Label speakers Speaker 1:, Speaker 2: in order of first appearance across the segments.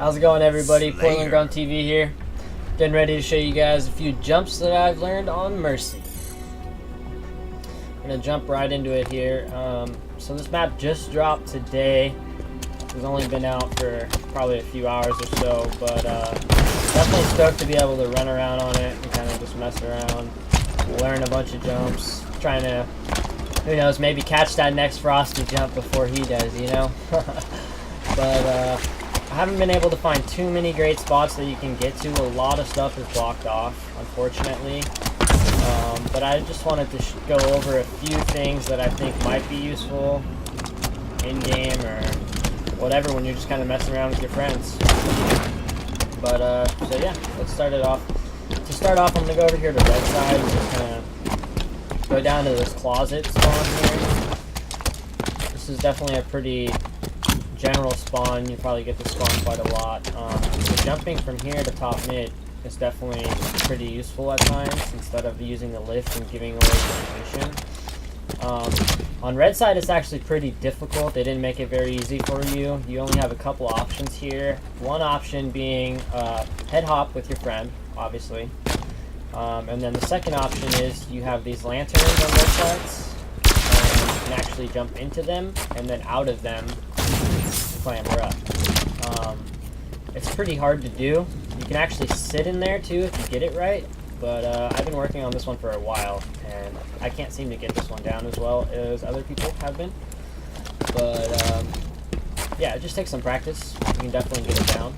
Speaker 1: How's it going, everybody? Portland Grunt TV here. Getting ready to show you guys a few jumps that I've learned on Mercy. I'm gonna jump right into it here. So this map just dropped today. It's only been out for probably a few hours or so, but definitely stoked to be able to run around on it and kind of just mess around, learn a bunch of jumps, trying to, who knows, maybe catch that next Frosty jump before he does, you know? But I haven't been able to find too many great spots that you can get to. A lot of stuff is blocked off, unfortunately. But I just wanted to go over a few things that I think might be useful in-game or whatever when you're just kind of messing around with your friends. But, so yeah, let's start it off. To start off, I'm going to go over here to the red side and just kind of go down to this closet spawn here. This is definitely a pretty general spawn. You probably get to spawn quite a lot. So jumping from here to top mid is definitely pretty useful at times instead of using the lift and giving away the position. On red side, it's actually pretty difficult. They didn't make it very easy for you. You only have a couple options here. One option being head hop with your friend, obviously. And then the second option is you have these lanterns on both sides. And you can actually jump into them and then out of them clamber up. It's pretty hard to do. You can actually sit in there too if you get it right, but I've been working on this one for a while and I can't seem to get this one down as well as other people have been. But yeah, it just takes some practice. You can definitely get it down.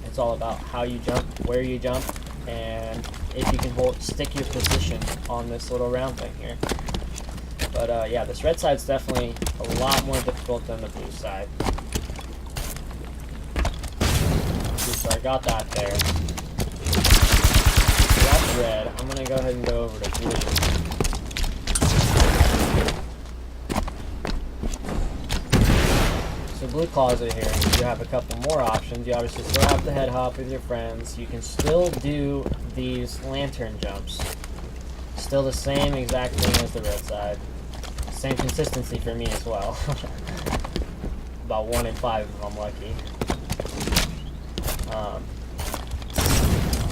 Speaker 1: It's all about how you jump, where you jump, and if you can stick your position on this little round thing here. But yeah, this red side's definitely a lot more difficult than the blue side. So I got that there. So that's red. I'm going to go ahead and go over to blue. So blue closet here, you have a couple more options. You obviously still have the head hop with your friends. You can still do these lantern jumps. Still the same exact thing as the red side. Same consistency for me as well. About 1 in 5 if I'm lucky.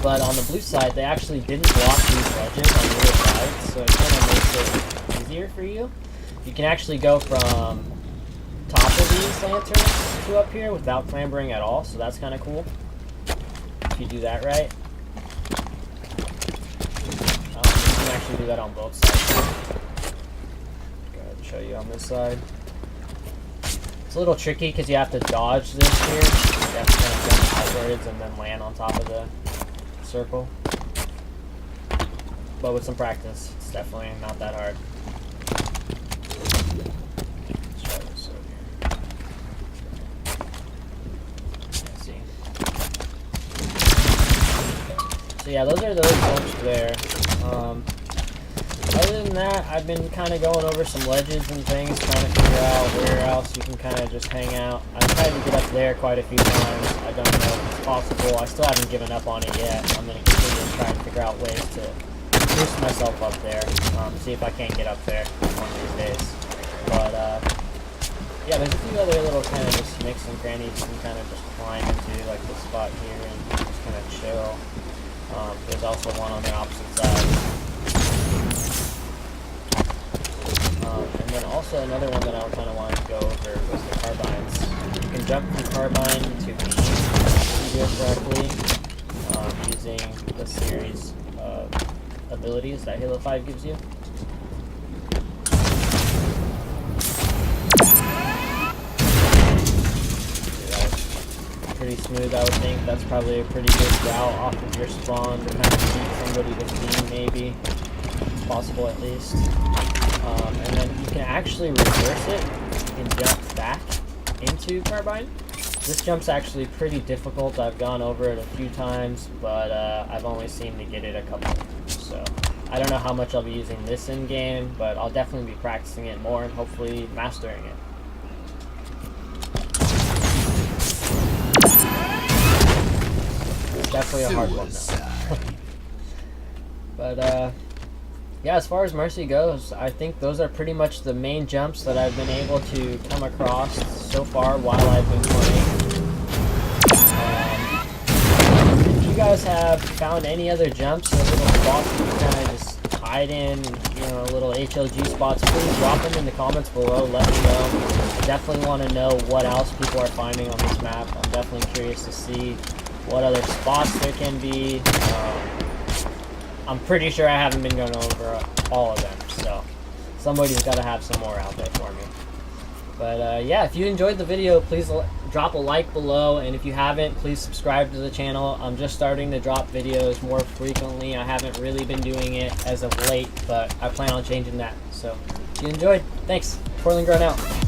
Speaker 1: But on the blue side, they actually didn't block these ledges on the other side, so it kind of makes it easier for you. You can actually go from top of these lanterns to up here without clambering at all, so that's kind of cool if you do that right. You can actually do that on both sides. Go ahead and show you on this side. It's a little tricky because you have to dodge this here. You have to kind of jump outwards and then land on top of the circle. But with some practice, it's definitely not that hard. Let's try this over here. Let's see. So yeah, those are those jumps there. Other than that, I've been kind of going over some ledges and things, trying to figure out where else you can kind of just hang out. I've tried to get up there quite a few times. I don't know if it's possible. I still haven't given up on it yet. I'm going to continue to try and figure out ways to boost myself up there, see if I can't get up there one of these days. But, yeah, there's a few other little kind of just nooks and crannies you can kind of just climb into, like this spot here, and just kind of chill. There's also one on the opposite side. And then also another one that I kind of wanted to go over was the carbines. You can jump from carbine to beam if you do it correctly, using the series of abilities that Halo 5 gives you. Pretty smooth, I would think. That's probably a pretty good route off of your spawn to kind of beat somebody with beam, maybe. It's possible at least. And then you can actually reverse it and jump back into carbine. This jump's actually pretty difficult. I've gone over it a few times, but I've only seemed to get it a couple times. So I don't know how much I'll be using this in game, but I'll definitely be practicing it more and hopefully mastering it. It's definitely a hard one though. But yeah, as far as Mercy goes, I think those are pretty much the main jumps that I've been able to come across so far while I've been playing. you guys have found any other jumps or little spots that you kind of just hide in, you know, little HLG spots, please drop them in the comments below. Let me know. I definitely want to know what else people are finding on this map. I'm definitely curious to see what other spots there can be. I'm pretty sure I haven't been going over all of them, so somebody's got to have some more out there for me. But yeah, if you enjoyed the video, please drop a like below, and if you haven't, please subscribe to the channel. I'm just starting to drop videos more frequently. I haven't really been doing it as of late, but I plan on changing that. So if you enjoyed, thanks. Portland Grown out.